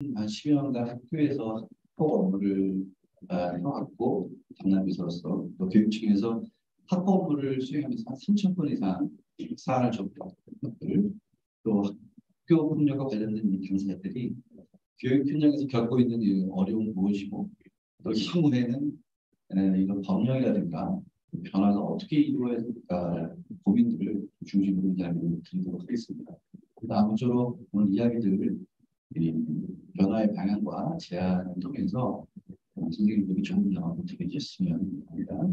한 10여 년간 학교에서 학업 업무를 해왔고, 담당비서로서 또 교육 측에서 학업 업무를 수행하면서 한 3천 건 이상 사안을 접했던 것들, 또 학교 폭력과 관련된 이 당사자들이 교육 현장에서 겪고 있는 이 어려움은 무엇이고, 또 향후에는 이런 법령이라든가 변화가 어떻게 이루어야 될까 고민들을 중심으로 이야기를 드리도록 하겠습니다. 아무쪼록 오늘 이야기들을 이 변화의 방향과 제안을 통해서 선생님들이 좋은 영합을 드리셨으면 합니다.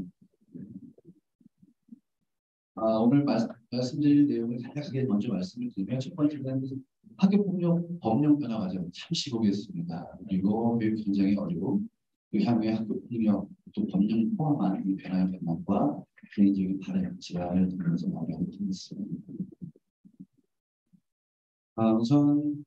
오늘 말씀드릴 내용을 간략하게 먼저 말씀을 드리면, 첫 번째는 학교폭력 법령 변화 과정 잠시 보겠습니다. 그리고 교육 현장의 어려움, 그 향후에 학교폭력 또 법령 포함한 이 변화의 방향과 개인적인 바람 제안을 드리면서 마무리하겠습니다. 우선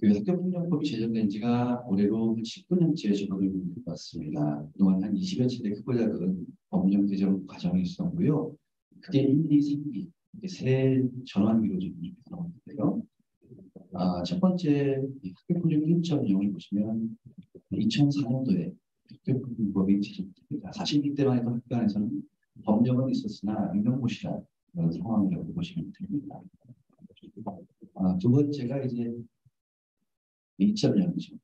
그 학교폭력법이 제정된 지가 올해로 19년째 접어들고 있는 것 같습니다. 그동안 한 20여 차례 크고 작은 법령 개정 과정이 있었고요. 그게 1, 2, 3기 세 전환기로 지금 나오는데요. 첫 번째 학교폭력 1.0을 보시면 2004년도에 학교폭력법이 제정됩니다. 사실 이때만 해도 학교 안에서는 법령은 있었으나 유명무실한 그런 상황이라고 보시면 됩니다. 두 번째가 이제 2.0이죠.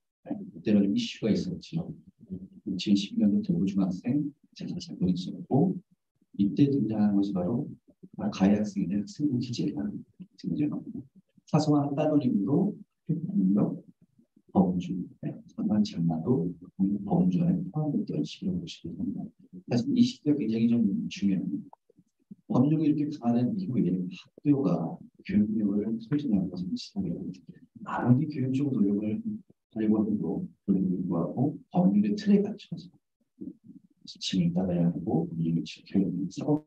그때는 좀 이슈가 있었죠. 2012년도 동부중학생 재산사건이 있었고, 이때 등장한 것이 바로 가해 학생에 학생부 기재가 등장합니다. 사소한 따돌림으로 폭력, 범주, 선한 장난도 범주 안에 포함됐던 시기로 보시면 됩니다. 사실 이 시기가 굉장히 좀 중요합니다. 법령이 이렇게 강화된 이후에 학교가 교육력을 소진하는 것은 시작입니다. 아무리 교육적 노력을 하려고 해도 그럼에도 불구하고 법률의 틀에 갇혀서 지침을 따라야 하고 법령을 지켜야 하는 사법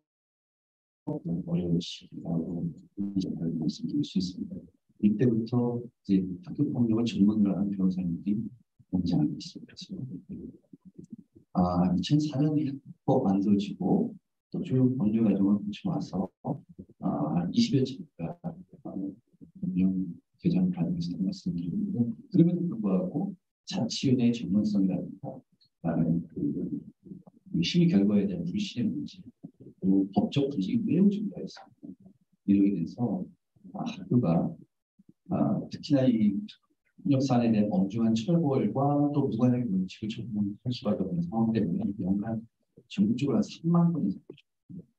어려운 시기라고 말씀드릴 수 있습니다. 이때부터 이제 학교 폭력을 전문으로 하는 변호사님들이 등장하기 시작했죠. 2004년에 학법 만들어지고 또 주요 법률 과정을 거쳐와서 20여 차례가 법령 개정 과정에서 말씀드리는데, 그럼에도 불구하고 자치위원회의 전문성이라든가 그 심의 결과에 대한 불신의 문제, 그리고 법적 분식이 매우 증가했습니다. 이렇게 돼서 학교가 특히나 이 폭력 사안에 대한 엄중한 처벌과 또 무관하게 원칙을 적용할 수밖에 없는 상황 때문에 연간 전국적으로 한 3만 건 이상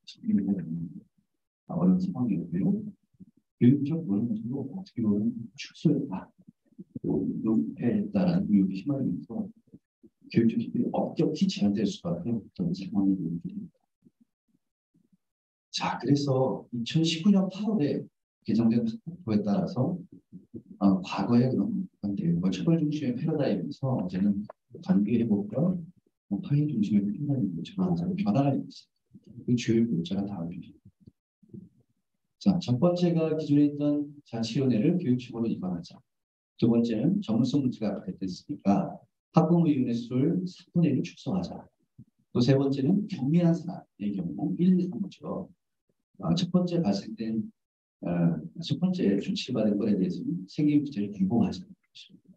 적용이 되는 어려운 상황이었고요. 교육적 노력도 어떻게 보면 축소했다, 또 은폐했다라는 의혹이 심화되면서 교육적 힘이 엄격히 제한될 수밖에 없던 상황이 됩니다. 자, 그래서 2019년 8월에 개정된 학교에 따라서 과거의 그런 내용과 처벌 중심의 패러다임에서 이제는 관계 회복과 파행 중심의 패러다임으로 전환하는 변화가 있습니다. 그 주요 골자가 다음입니다. 자, 첫 번째가 기존에 있던 자치위원회를 교육청으로 이관하자. 두 번째는 전문성 문제가 발생됐으니까 학부모위원회 수를 4분의 1을 축소하자. 또 세 번째는 경미한 사안의 경우 1, 2, 3죠. 첫 번째 발생된 첫 번째 조치를 받을 것에 대해서는 생계 부채를 규모하자는 것입니다.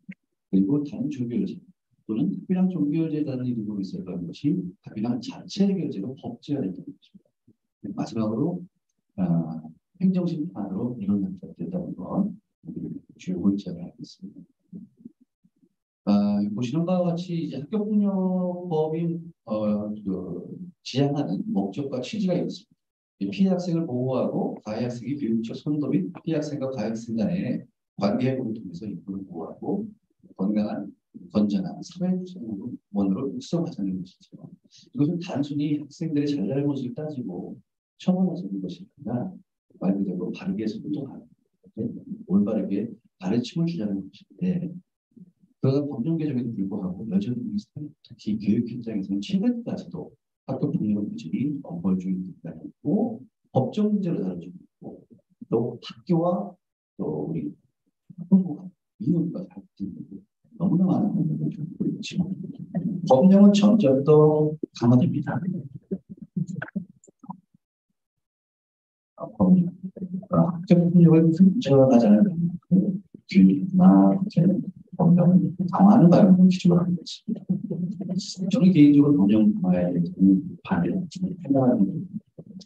그리고 다른 종교제 또는 특별한 종교제에 따른 이루고 있었던 것이 특별한 자체 해결제로 법제화됐던 것입니다. 마지막으로 행정심판으로 이론화됐다는 것, 주요 골자를 하겠습니다. 보시는 바와 같이 이제 학교폭력법이 지향하는 목적과 취지가 있습니다. 피해 학생을 보호하고 가해 학생이 교육적 선도 및 피해 학생과 가해 학생 간의 관계 회복을 통해서 인권을 보호하고 건강한 건전한 사회 구성원으로 육성하자는 것이죠. 이것은 단순히 학생들의 잘잘못을 따지고 처벌하자는 것이 아니라 말 그대로 바르게 선도하는, 올바르게 가르침을 주자는 것인데, 그러나 법령 개정에도 불구하고 여전히 특히 교육 현장에서는 최근까지도 학교 폭력 문제이 엄벌주의가 있고 법적 문제로 다뤄지고 있고, 또 학교와 또 우리 학부모가 이웃과 같은 너무나 많은 문제를 겪고 있죠. 법령은 점점 더 강화됩니다. 법령 학교 폭력을 근절하자는 교육이나 법령을 강화하는 방향으로 기준을 하고 있습니다. 저는 개인적으로 법령 강화에 반대합니다.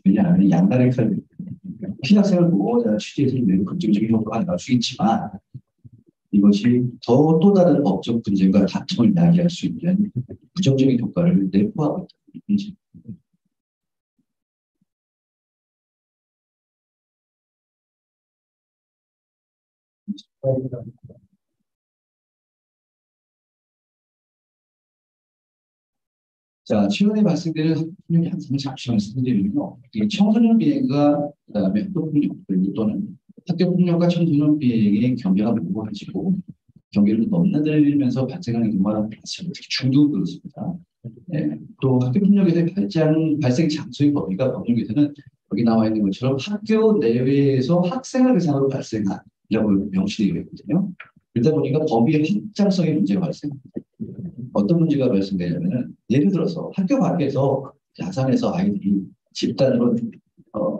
왜냐하면 양날의 칼 피학생을 보호자 취지에서 매우 긍정적인 효과가 나올 수 있지만 이것이 또 다른 법적 분쟁과 다툼을 야기할 수 있는 부정적인 효과를 내포하고 있다. 자, 최근에 발생되는 학교폭력 양상을 잠시 말씀드리면요. 이 청소년 비행과 그다음에 학교폭력 그리고 또는 학교폭력과 청소년 비행의 경계가 모호해지고 경계를 넘나들면서 발생하는 경우가 많습니다. 특히 중도 그렇습니다. 네. 또 학교폭력에서의 발생 장소의 범위가 법령에서는 여기 나와 있는 것처럼 학교 내외에서 학생을 대상으로 발생한이라고 명시되어 있거든요. 그러다 보니까 범위의 확장성의 문제가 발생합니다. 어떤 문제가 발생되냐면은 예를 들어서 학교 밖에서 야산에서 아이들이 집단으로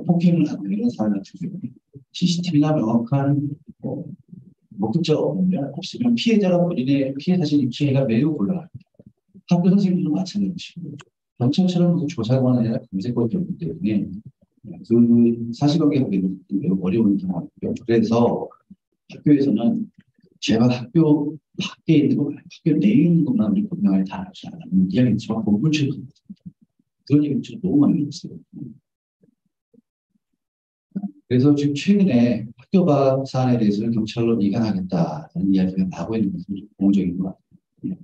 폭행을 하고 이런 상황 같은 경우에 CCTV나 명확한 목격자가 없으면 피해자가 본인의 피해 사실 입증가 매우 곤란합니다. 학교 선생님들도 마찬가지고 경찰처럼 조사관이 아니라 검색권이 없기 때문에 그 사실관계 확인이 매우 어려운 상황이고요. 그래서 학교에서는 제발 학교 밖에 있는 거, 학교 내에 있는 것만 우리 분명히 다 하지 않는 이야기지만 공부를 그런 얘기 좀 너무 많이 있어요. 그래서 지금 최근에 학교 밖 사안에 대해서는 경찰로 이관하겠다는 이야기가 나오고 있는 것은 좀 공적인 것 같아요.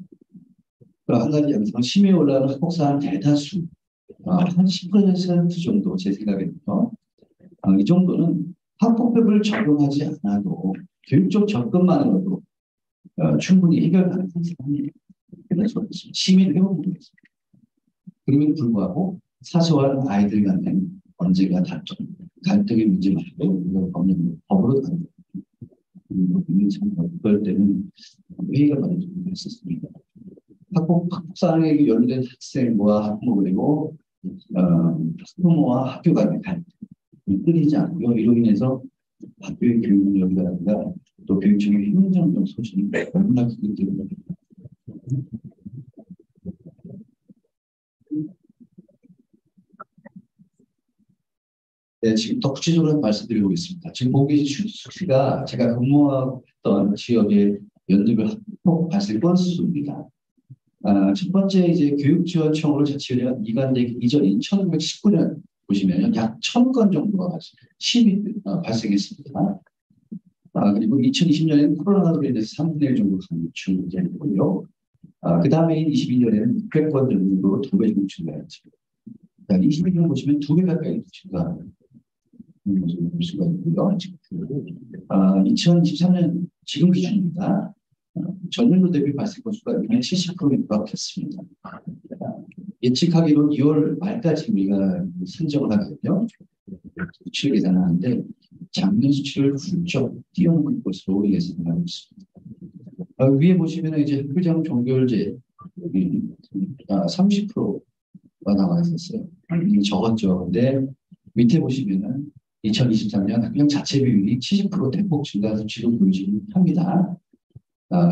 한 가지 양상 심해 올라가는 학폭 사안 대다수 한 10% 정도 제 생각에는요. 이 정도는 학폭법을 적용하지 않아도 교육적 접근만으로도 충분히 해결 가능한 상황입니다. 그래서 시민 회원분이 그럼에도 불구하고 사소한 아이들 간의 언제가 다툼, 갈등의 문제만으로 법으로 다루고 그럴 때는 회의가 많이 좀 있었습니다. 학폭사항에 연루된 학생과 학부모 그리고 학부모와 학교 간의 갈등이 끊이지 않고요. 이로 인해서 학교의 교육 능력이라든가 또 교육청의 행정적 소신이 너무나 크기 때문에 네, 지금 더 구체적으로 말씀드리고 있습니다. 지금 보고 계신 수치가 제가 근무했던 지역의 연립을 학폭 발생 건수입니다. 첫 번째 이제 교육지원청으로 자치를 이관되기 이전인 1919년 보시면 약 1000건 정도가 발생했습니다. 그리고 2020년에는 코로나로 인해서 3분의 1 정도 감축되고요. 그 다음에 22년에는 600건 정도로 2배 정도 증가했습니다. 22년 보시면 2배 가까이 증가하는 모습을 볼 수가 있고요. 2023년 지금 기준입니다. 전년도 대비 발생 건수가 70% 육박했습니다. 예측하기로 2월 말까지 우리가 산정을 하거든요. 수치를 계산하는데 작년 수치를 훌쩍 뛰어넘을 것으로 예상하고 있습니다. 위에 보시면 이제 학교장 종결제 30%가 나와 있었어요. 적었죠. 근데 밑에 보시면은 2023년 학교장 자체 비율이 70% 대폭 증가 수치로 보여집니다.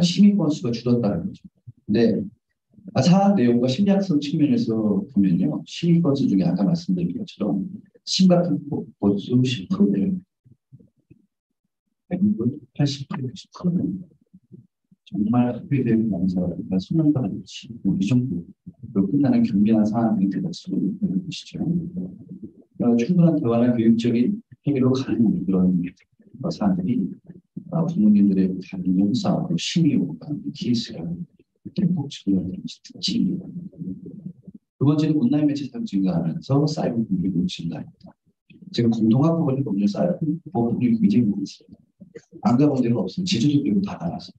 시민 건수가 줄었다는 거죠. 근데 사안 내용과 심리학성 측면에서 보면요. 시민 건수 중에 아까 말씀드린 것처럼 심각한 건수 10%를 대부분 80%, 90%는 정말 학교에 대한 강사가 소년과 같이 이 정도로 끝나는 경미한 상황이 되었을 있는 것이죠. 충분한 대화나 교육적인 해결로 가는 그런 사안들이 부모님들의 감정 싸움으로 심히 오가는 케이스가 대폭 증가하는 것이 특징입니다. 두 번째는 온라인 매체 사용 증가하면서 사이버 공격이 증가합니다. 지금 공동학법을 보면 사이버 공격이 굉장히 많이 있습니다. 안 가본 데가 없어요. 제주도 교육 다 나왔어요.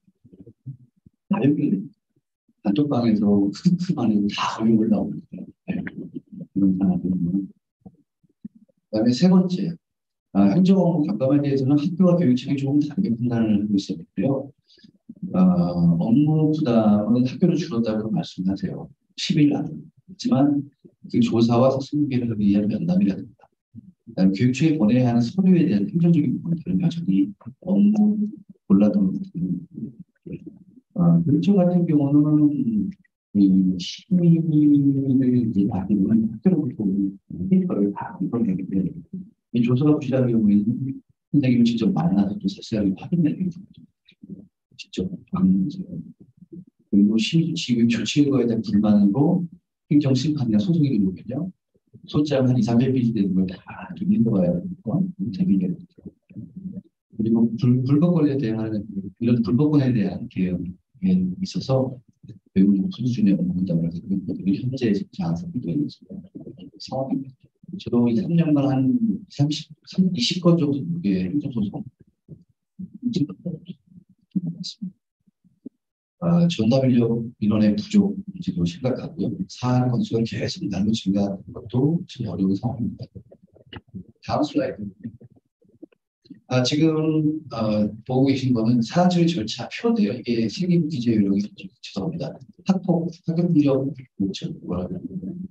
다 여기 단톡방에서 크크크만 다 거기 올라오는데 이런 상황들은 그다음에 세 번째 행정 업무 감감에 대해서는 학교와 교육청이 조금 다르게 판단을 하고 있었는데요. 업무 부담은 학교는 줄었다고 말씀하세요. 10일 안 했지만 그 조사와 승계를 위한 면담이라든가 교육청에 보내야 하는 서류에 대한 행정적인 부분들은 여전히 업무 골라도는 그쪽 같은 경우는 이 시민을 이제 아니면 학교로부터 페이퍼를 다 이끌어내는데 이 조선업 시장 경우에는 선생님을 직접 만나서 또 자세하게 확인해야 직접 방문해서 그리고 지금 조치인 거에 대한 불만으로 행정심판이나 소송이 되거든요. 소장 한 2, 300페이지 되는 걸 다 읽어봐야 되니까 재미있게 그리고 불법권에 대한 이런 불법권에 대한 개혁에 있어서 매우 수준의 업무담을 하고 있는 것들이 현재 장사되고 있는 상황입니다. 저도 이 3년간 한 20건 정도의 행정소송 많습니다. 전담 인력 인원의 부족 문제도 심각하고요. 사안 건수가 계속 날로 증가하는 것도 참 어려운 상황입니다. 다음 슬라이드. 지금 보고 계신 거는 사안 처리 절차 표인데요. 이게 생리기재 요령이 죄송합니다. 학폭 능력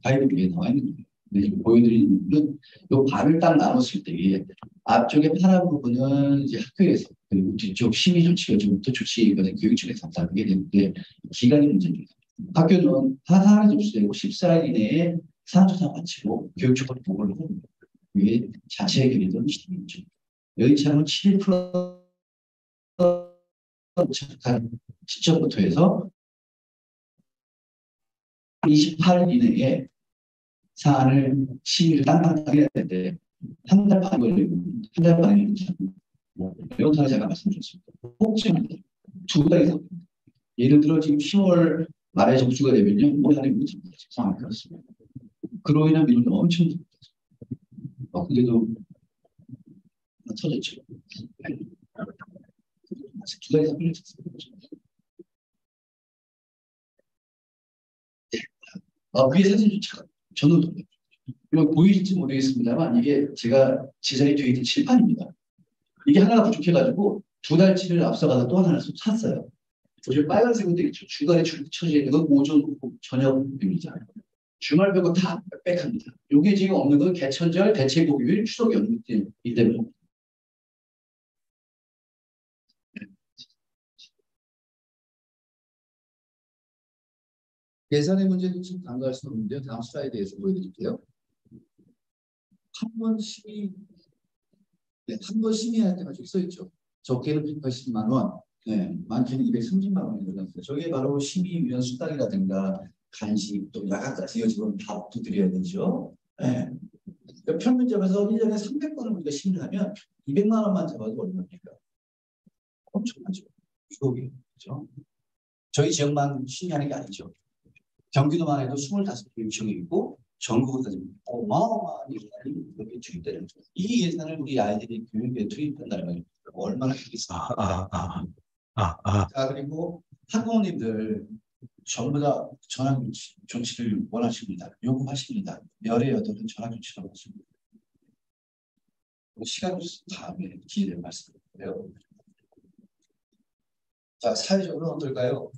가이드 위에 나와 있는 거예요. 근데 지금 보여드리는 거는 이 발을 딱 나눴을 때 앞쪽에 파란 부분은 이제 학교에서 그리고 뒤쪽 심의 조치가 지금부터 조치거든 교육청에서 담당하게 되는데 기간이 문제입니다. 학교는 사안이 접수되고 14일 이내에 사안 조사 마치고 교육청으로 보고를 합니다. 이게 자체 해결이던 시점이죠. 여의치 않은 7일 플러스 시점부터 해서 28일 이내에 사안을 심의를 땅땅땅 해야 되는데 한 달 반 걸리고 한 달 반이 영상에 제가 말씀드렸습니다. 혹시나 두 달에서 예를 들어 지금 10월 말에 접수가 되면요 올해 안에 못합니다. 상황이 그렇습니다. 그로 인한 민원이 엄청 근데도 터졌죠. 두 달에서 풀렸습니다. 위에 사진조차 저는 이거 보이실지 모르겠습니다만 이게 제가 제자리 뒤에 있는 칠판입니다. 이게 하나가 부족해가지고 두 달치를 앞서가서 또 하나를 샀어요. 요즘 빨간색으로 되어 있죠. 중간에 쳐져 있는 건 오전, 저녁입니다. 주말 빼고 다 빽빽합니다. 이게 지금 없는 건 개천절, 대체복일, 추석 연휴이기 때문에. 예산의 문제도 좀 간과할 수 없는데요. 다음 슬라이드에서 보여드릴게요. 한 번 심의할 때가 저기 써있죠. 적게는 180만 원, 많게는 230만 원이 들어갔어요. 저게 바로 심의위원 수당이라든가 간식 또 야간까지 이어지면 밥도 드려야 되죠. 평균 잡아서 1년에 300건을 우리가 심의를 하면 200만 원만 잡아도 얼마입니까? 엄청나죠. 6억이에요. 그렇죠? 저희 지역만 심의하는 게 아니죠. 경기도만 해도 25개 유치원이 있고 전국으로 따지면 어마어마한 예산이 이렇게 투입되는 거죠. 이 예산을 우리 아이들이 교육에 투입한다면 얼마나 크겠습니까? 자, 그리고 학부모님들 전부 다 전학 조치를 원하십니다. 요구하십니다. 열의 여덟은 전학 조치를 원하십니다. 시간 다음에 기회를 말씀드릴게요. 자, 사회적으로 어떨까요?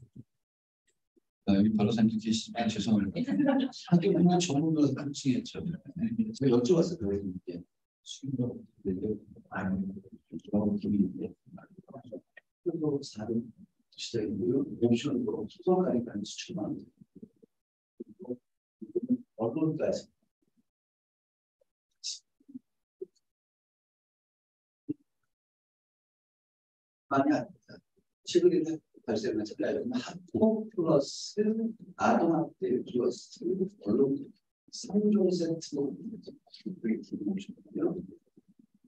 여기 변호사님도 계시지만 죄송합니다. 학교는 전문으로 가르치겠죠. 제가 여쭤봤어요. 교수님께 수익으로 아니 기밀인데 그리고 4등 시작이고요. 옵션으로 소설가니까 수출만 그리고 언론까지 많이 아닙니다. 최근에 발생한 차이는 학폭 플러스 아동학대 플러스 언론 3종 세트로 보시거든요.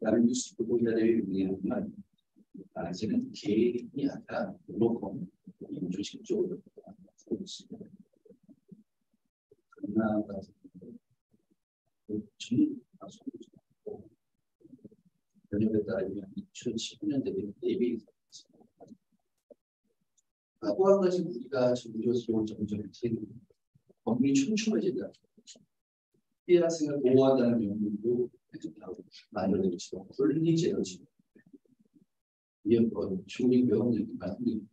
다른 뉴스 보도자료에 의하면 아직은 개인이 아니라 로펌 조직적으로 하고 있습니다. 그러나 전 연역에 따르면 2019년도에 대비 또 한 가지 우리가 지금 우려스러운 점점 법률이 촘촘해진다. 피해 학생을 보호한다는 명목으로 만들어내고 있어. 권리제도지. 이게 중립 명령이 말씀드립니다.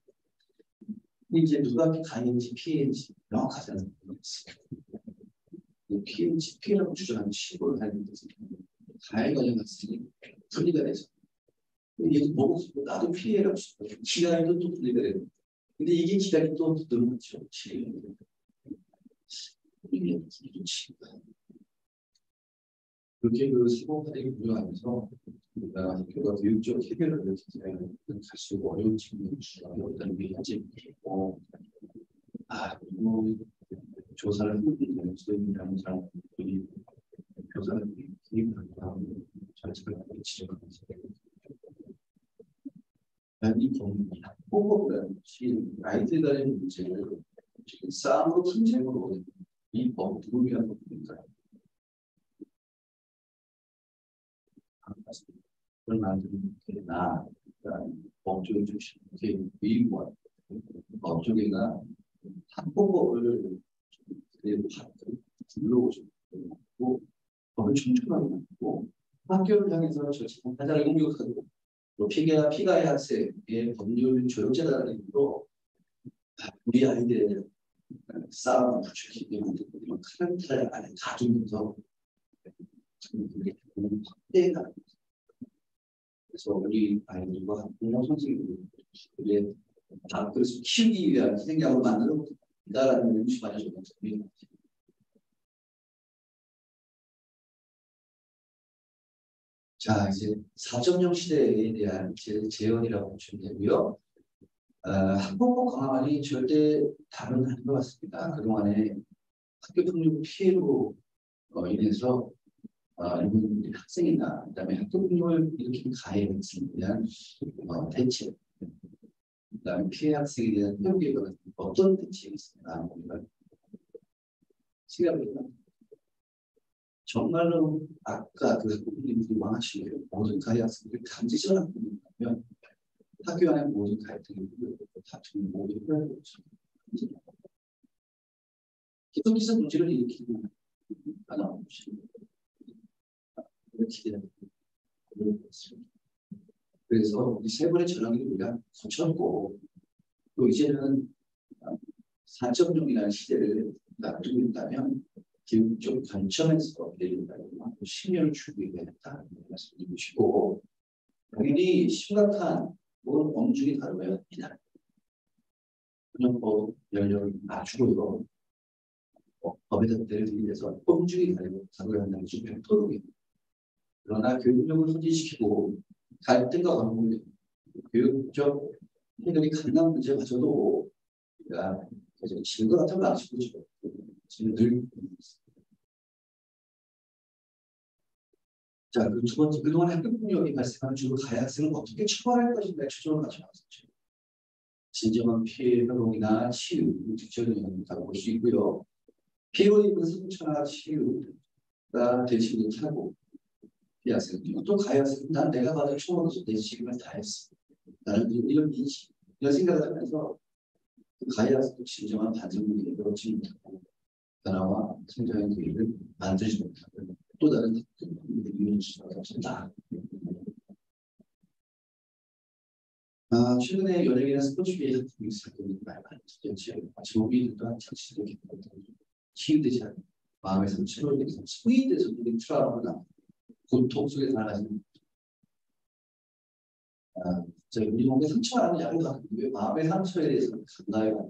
이제 누가 가해인지 피해인지 명확하지 않은 부분이 있어요. 피해인지 피해라고 주장하는 시골을 하는 것은 가해 과정 학생이 분리가 돼서 얘도 먹었고 나도 피해라고 기가에도 또 분리가 되는 근데 이게 기간이 또 너무 좋지. 그렇게 그 사고팔이 운영하면서 우리가 학교가 교육적 해결을 이렇게 갈수록 어려운 측면이 있다는 게 현재 있고, 그리고 조사를 하는 수행이라는 사람들이 교사를 기획한다, 절차를 지적하면서 이 범위, 학폭이라는 것이 아이들 간의 문제를 지금 싸움으로 분쟁으로 이 법을 위한 법입니다. 그런 말들이 나 법조인 중심, 위임원, 법조계가 학폭법을 불러오고 법을 충족하게 만들고 학교를 향해서 절차를 공격하고 또 피가의 학생의 법률 조력자라는 이유로 우리 아이들의 싸움을 부추기게 만들고 이런 카렌탈 안에 가두면서 확대가 그래서 우리 아이들과 학부모 선생님들이 그래서 키우기 위한 생각을 만들어 있다라는 의심만을 좀 드립니다. 자, 이제 4.0 시대에 대한 재현이라고 보시면 되고요. 학부모 강화만이 절대 답은 아닌 것 같습니다. 그동안에 학교 폭력 피해로 인해서 이런 학생이나 그다음에 학교 폭력을 일으킨 가해에 대한 대책, 그다음에 피해 학생에 대한 협의에 어떤 대책이 있습니다. 시간입니다. 정말로 아까 그 학부모님들이 원하시는 모든 가해 학생들을 강제적으로 학부모님이라면 학교 안에 모든 갈등이 다툼이 모두 해결되고 있습니다. 계속해서 문제를 일으키는 하나는 기대는 있습니다. 그래서 이 세 번의 전환기를 우리가 거쳤고 또 이제는 4.0이라는 시대를 놔두고 있다면 교육적 관점에서 내린다면 10년을 준비해야 된다는 말씀을 주시고 당연히 심각한 모든 범죄이 다루어야 합니다. 훈련법 연령을 낮추고요. 법의 잣대를 들이대서 범죄이 다루어야 한다는 것이 100%입니다. 그러나 교육력을 소진시키고 갈등과 반복을 교육적 해결이 가능한 문제마저도 우리가 질것 같은 방식으로 지금 늘 자, 그 두 번째, 그동안 학교폭력이 발생하는 주로 가해 학생을 어떻게 처벌할 것인가에 초점을 맞춰놨었죠. 진정한 피해 회복이나 치유, 뒷전이라고 볼 수 있고요. 피해를 입은 상처나 치유가 되지 못하고 피해 학생, 또 가해 학생, 난 내가 받은 처벌로서 내 책임을 다했어. 나는 이런 인식, 이런 생각을 하면서 그 가해 학생도 진정한 반성문이 이루어지지 못하고 변화와 성장의 기회를 만들지 못하고 또 다른 이유는 수가 없습니다. 최근에 연예계나 스포츠계에 학생이 사건이 많이 터졌죠. 제목이도 한참 시도했거든요. 치유되지 않는 마음의 상처로 인해서 소위돼서 우리 트라우마나 고통 속에 살아가시는 우리 몸의 상처라는 약을 갖고 왜 마음의 상처에 대해서 감나요?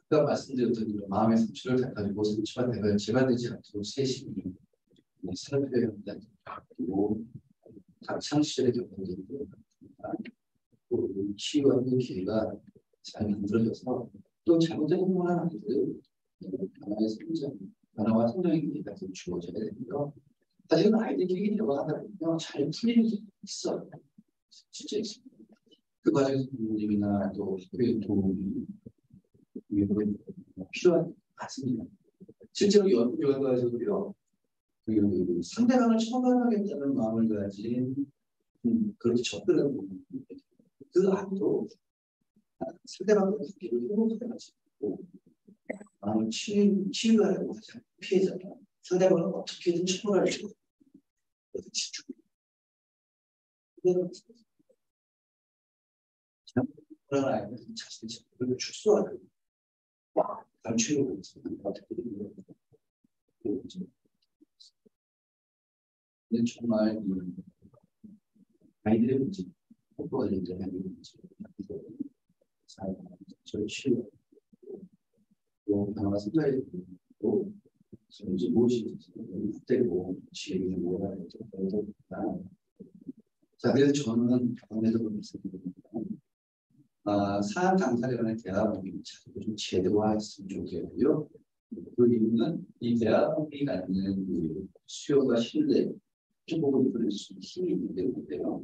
아까 말씀드렸던 대로 마음의 상처를 가지고 상처가 되면 재발되지 않도록 세심히 살펴야 한다는 그리고 학창 시절의 경험들도 치유하는 기회가 잘 만들어져서 또 잘못된 행동을 하는 아이들 변화와 성장의 기회가 좀 주어져야 되고요. 사실은 아이들끼리 대화하다 보면 잘 풀리는 게 있어요. 진짜 있습니다. 그 과정에서 부모님이나 또 학교의 도움이 필요한 것 같습니다. 실제로 연구 결과에서도요, 그 상대방을 처벌하겠다는 마음을 가진 그렇게 접근하는 부분이 그 아이도 상대방과 관계를 회복하게 하시고 마음을 치유하려고 하지 않고 피해자가 상대방을 어떻게든 처벌하려고 집중. 그런 아이는 자신의 자격을 축소하는 감추려고 어떻게 됩니다. 근데 정말 아이들의 문제, 복부가 굉장히 문제, 저를 치료, 또 강화 생활에 또 이제 무엇이 되고 지혜를 뭐라 해야 되죠? 자, 그래서 저는 경험에서 말씀드립니다. 사안 강사에 관한 대화법이 좀 제도화했으면 좋겠고요. 그 이유는 이 대화법이 갖는 그 수요가 신뢰, 부분이 그럴 수 힘이 있는 때문인데요.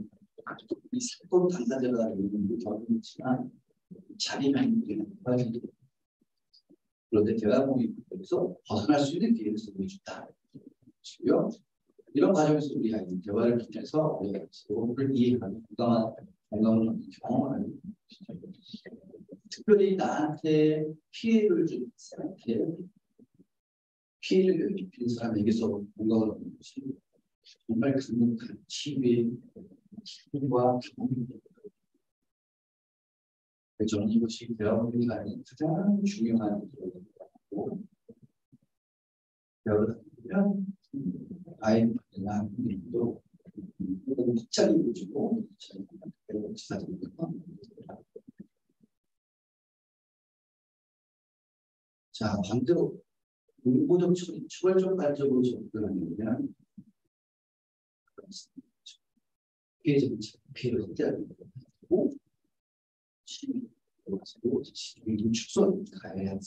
이 사건 당사자가 있는 경험이 있지만 자기만 있는 과정이 그런데 대화법이 여기서 벗어날 수 있는 기회를 보여준다. 이런 과정에서 우리가 대화를 통해서 우리가 서로를 이해하는 공감하는 경험을 특별히 나한테 피해를 준 사람한테 피해를 입힌 사람에게서 공감을 하는 것이 정말 큰 가치의 힘과 경험입니다. 저는 이것이 대화법이 가진 가장 중요한 것이고 여러분 아이들이나 부모님도 갑자기 보시고 자 반대로 의무적 추가적 발전으로 접근하면 피해를 확대하는 거고 시민이 축소를 가해야 하는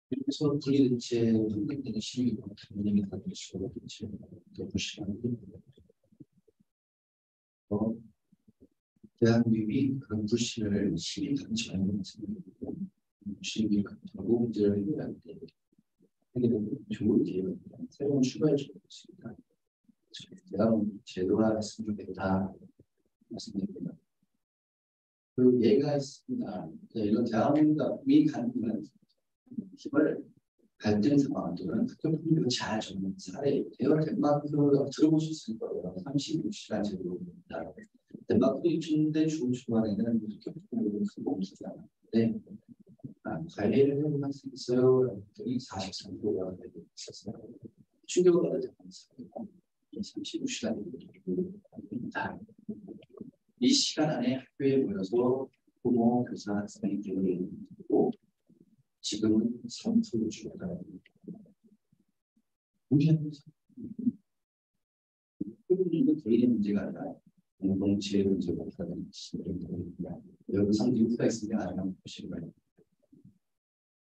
그래서 분리대체 환경되는 시민이 당연히 다를 수가 없겠죠. 더 무시하는 대한민국이 그런 불신을 시민 단체하는 시민이 하고 문제를 해결할 때 좋은 기회가 새로운 출발을 줄 것입니다. 대한민국 제도화했으면 좋겠다 말씀드립니다. 그 예가 있습니다. 이런 대한민국이 갖는 힘을 갈등 상황 또는 학교분들을 잘 적는 사례 대화를 덴마크 들어보실 수 있을 거예요. 36시간 제도입니다. 덴마크도 2000년대 중반에는 학교분들을 크고 없었잖아요. 관리를 해본 학생이 있어요. 43%가 있었어요. 충격을 받을 때가 36시간입니다. 이 시간 안에 학교에 모여서 부모, 교사, 학생이 교육을 듣고 지금은 3%로 줄어들어요. 무시하면서 이건 개인의 문제가 아니라 공동체의 문제가 있다는 것입니다. 여기서 이유가 있으면 아니면 보시는 거예요.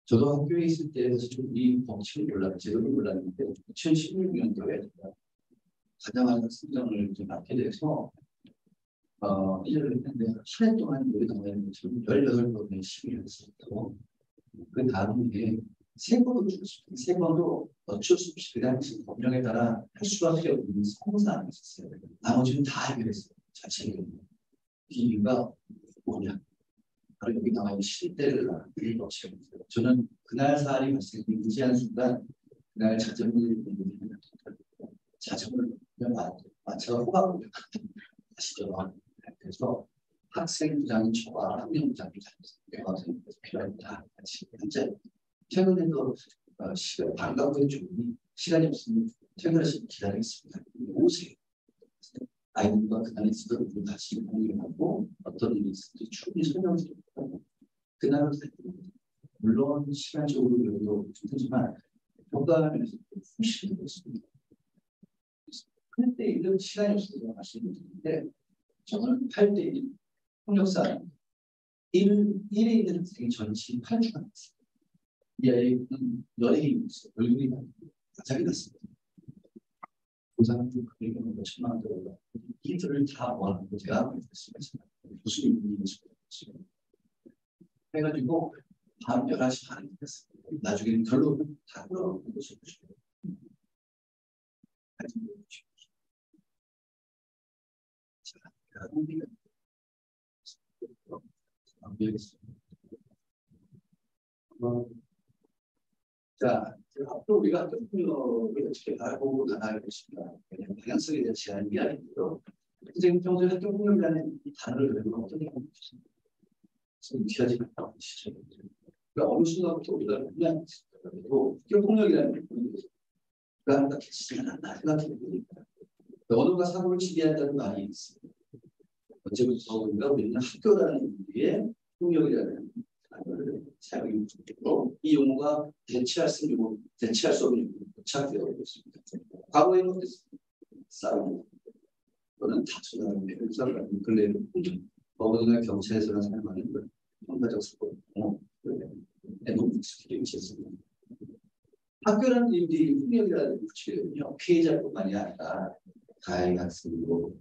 저도 학교에 있을 때 이 법칙을 몰랐는데 제도를 몰랐는데 2016년도에 가장 많은 학생을 맡게 돼서 일을 했는데 한 해 동안 우리 동아리는 지금 18번의 시위를 했었고 그 다음에 세 번도 어쩔 수 없이 그 당시 법령에 따라 할 수밖에 없는 성사안이 있었어요. 나머지는 다 해결했어요. 자체적으로. 이유가 뭐냐? 바로 여기 나와 있는 시대를 법칙을 저는 그날 사안이 발생이 무지한 순간 그날 자정을 마차가 호박을 아시죠? 그래서 학생 부장이 저와 학년 부장이 잘했어요. 필요합니다. 현재 최근에도 반가운 주문이 시간이 없으면 퇴근하시면 기다리겠습니다. 오세요. 아이들과 그날에 있었던 분 다시 공유를 하고 어떤 일이 있을지 충분히 설명을 드리고 그날은 물론 시간적으로 여기도 힘들지만 교과면에서 훨씬 더 있습니다. 그때 이런 시간이 없어서 말씀드리는데 저는 8대1 폭력사 1에 있는 학생이 전치 8주가 났어요. 이 아이는 연예인이 있어요. 얼굴이 가장이 났습니다. 그 사람도 그에게 몇천만 원 들어가 이들을 다 모아놓고 제가 말씀했습니다. 무슨 일인지 해가지고 밤 11시 반에 됐습니다. 나중에는 결로 다 끌어오는 것을 보시고 자, 앞으로 우리가 학교폭력을 어떻게 알아보고 나가야 것인가 방향성에 대한 제안이 아니고요. 선생님 평소에 학교폭력이라는 이 단어를 외우면 어떻게 하고 계십니까? 지금 귀하지 않다고 하시죠. 그러니까 어느 순간부터 우리가 그냥 그리고 학교폭력이라는 게 그러니까 개치지가 생각해보니까 언어가 사고를 지배한다는 말이 있습니다. 언제부터 우리는 학교라는 의미의 폭력이라는 단어를 사용하고 있고 이 용어가 대체할 수 없는 고착되어 있습니다. 과거에는 어땠습니까? 싸움 또는 다투는 싸움을 근래에는 어머니가 경찰에서나 사용하는 걸 평가적 수법 너무 익숙하게 있었습니다. 학교라는 의미의 폭력이라는 구체는요 피해자뿐만이 아니라 가해 학생도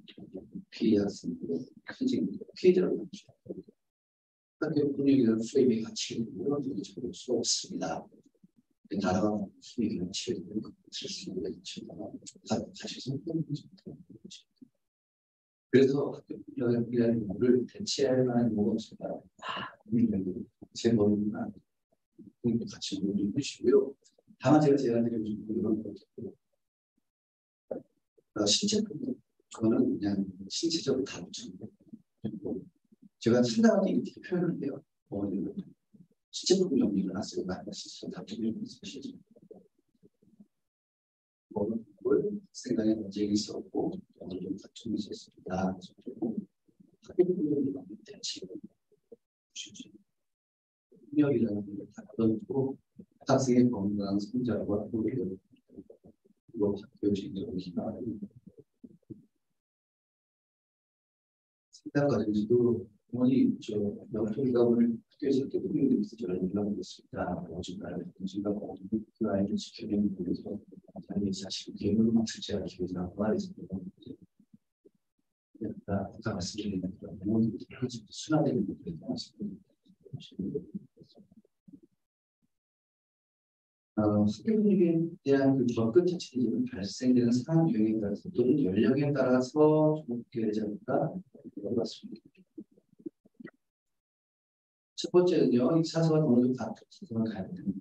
피해 학생도 선생님도 피해자라고 하죠. 학교 폭력이라는 수입의 가치를 적을 수 없습니다. 나라가 수입의 가치를 쓸 수가 있지만 사실상 그래서 학교 폭력이라는 것을 대체할 만한 뭐가 없을까? 제 머리는 같이 모두 보시고요. 다만 제가 제안드리고 싶은 이런 것들 신체 폭력 그거는 그냥 신체적으로 다루는 거고 제가 상당하게 이렇게 표현을 해요. 신체 폭력이 일어났어요. 신체적으로 다루는 것이 그걸 생각에 문제가 있었고 어느 정도 다툼이 있었습니다. 학교 폭력이 많이 대치고 폭력이라는 걸 다뤄놓고 학생의 건강한 성장과 교육을 교육적으로 희망하는 생각 과정에서도 어머니 저 영토리가 오늘 학교에서 또 폭력이 있어 저를 연락을 했습니다. 어중간에 그 아이를 지켜내기 위해서 자기 자식을 괴물로 맞추지 않기 위해서 말했습니다. 아까 말씀드린 어머니 순화되는 것들에 학교 분위기에 대한 그 접근 자체는 발생되는 상황 유형에 따라서 또는 연령에 따라서 좋게 되지 않을까 그런 것 같습니다. 첫 번째는요, 이 사서가 어느 정도 다 사서가 가야 되는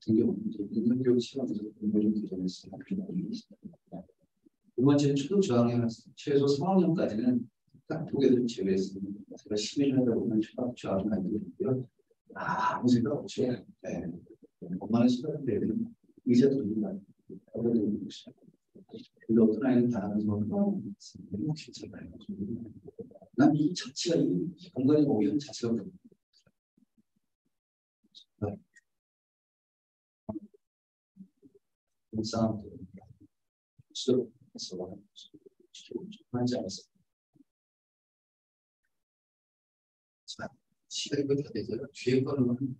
등교육 시간에서 공부를 교정했으면 좋겠습니다. 두 번째는 초등저학년 학생, 최소 3학년까지는 딱 두 개를 제외했습니다. 제가 시민을 하다 보면 초등저학년 아이들이고요. 아무 생각 없이 엄마는 시간을 내면 의자도 있는 근데 어떤 아이는 다하면서 너무 괜찮아요. 난 이 자체가 이 공간에 오면 자체가 싸움도 수업에서 하지 않았습니다. 시간이 다 되죠. 뒤에 거는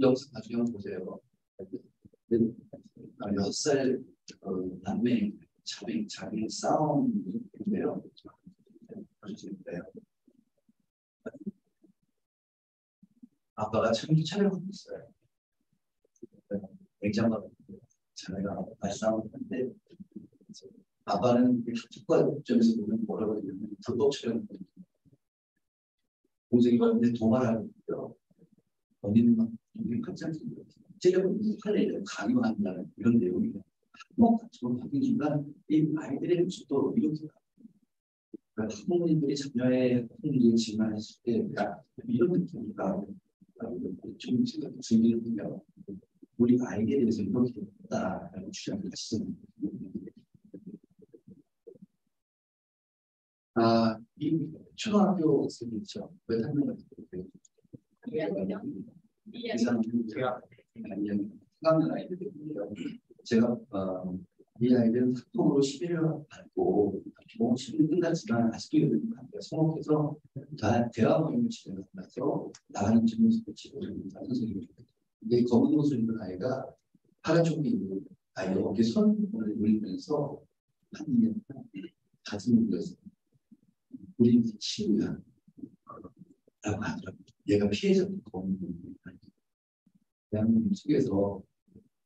영상 나중에 한번 보세요. 6살 남매 자매 싸움인데요. 보시는데요. 아빠가 촬영하고 있어요. 냉장고 자매가 말싸움을 하는데 아빠는 특과점에서 보면 뭐라고 하냐면 불법처럼 동생이 언제 도발하고 있고요. 언니는 막 깜짝 놀랐어요. 제가 할래를 강요한다는 이런 내용이에요. 한번처럼 바뀐 순간 이 아이들의 모습도 이렇게 학부모님들이 자녀의 학부모님을 진단했을 때 이런 느낌이다. 좀 즐기는 분야 우리 아이에 대해서 이렇게 했다라는 주장을 하시는 이 초등학교 학생이 있죠. 몇 학년 이 사람들은 제가 학년 아이들이고요. 제가 이 아이들은 학부모로 시비를 받고 시비를 끝났지만 아직도 성공해서 대화 모임을 진행하면서 나가는 질문을 치고입니다. 선생님이 근데 검은 옷을 입은 아이가 파란 쪽에 있는 아이가 어깨 손을 올리면서 한 2년 가슴을 울렸어요. 우리 친구야 라고 하더라고요. 얘가 피해자도 검은 옷을 대한민국 속에서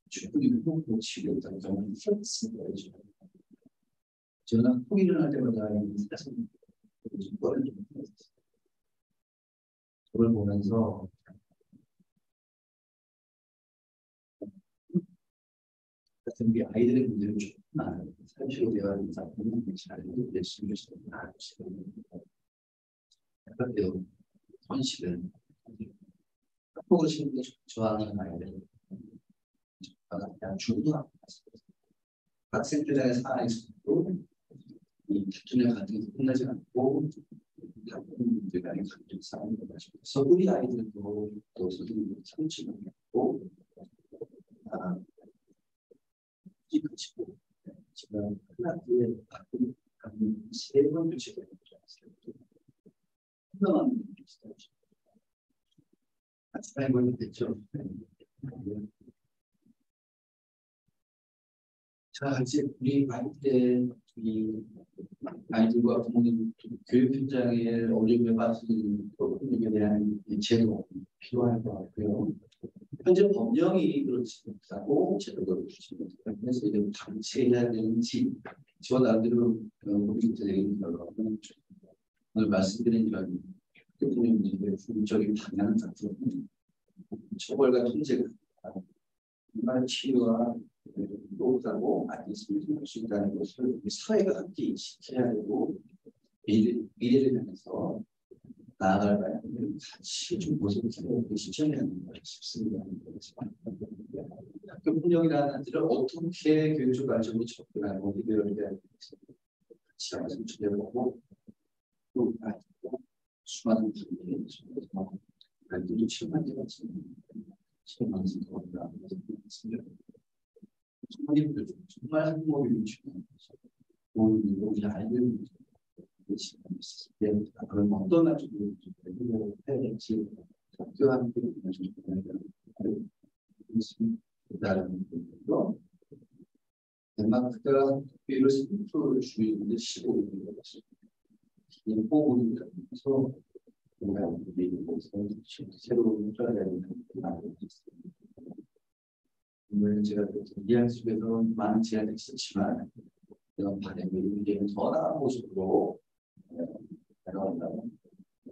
충분히 회복도 치료했다고 저는 썼습니다. 저는 폭이 일어날 때마다 그걸 보면서 같은 게 아이들의 문제를 조금만 사실로 대화하는 사람들은 잘 열심히 그런데요, 현실은 학폭을 심리 좋아하는 아이들, 그냥 죽어도 안 봤어요. 학생들의 상황에서도 이 다툼의 과정에서 끝나지 않고 다른 문제가 감정 싸움을 가지고 우리 아이들도 또 선생님이 상처를 받고 이 그치고 지금 하나의 바꾸는 세 번째 시대를 들어왔어요. 한동안 비슷하죠. 같이 살고 있겠죠. 자, 이제 우리 아이들과 부모님 교육 현장에 어려움에 빠진 부모님에 대한 제도 필요할 것 같고요. 현재 법령이 그렇지 못하고 제도가 그렇지 못하고 그래서 이제 방치해야 되는지 저 나름대로 공직자적인 결과는 오늘 말씀드린 이런 대통령 문제의 중적인 방향을 잡고 처벌과 통제가 정말 치료와 노후하고 안전을 할수 있다는 것을 우리 사회가 함께 지켜야 되고 미래를 향해서 나아갈 바에는 같이 좀 모습을 실천해야 하는 것 싶습니다. 학교 폭력이라는 한들을 어떻게 교육적 관점으로 접근하고 이별을 해야 되는지 같이 한번 준비해보고 또 수많은 분들이 눈이 치료만 해봤지 치료만 생각합니다. 부모님들 정말 한국어를 유치하는 우리 아이들 그런 어떤 아주도 해야 될지 학교와 함께 있다는 거. 덴마크가 특별히 스포츠를 주의하는데 15%인 것이 인포고리에서 우리가 새로운专业를 나누고 있습니다. 오늘 제가 이해할 속에서 많은 제안이 있었지만 이런 반응이 더 나은 모습으로 다가온다면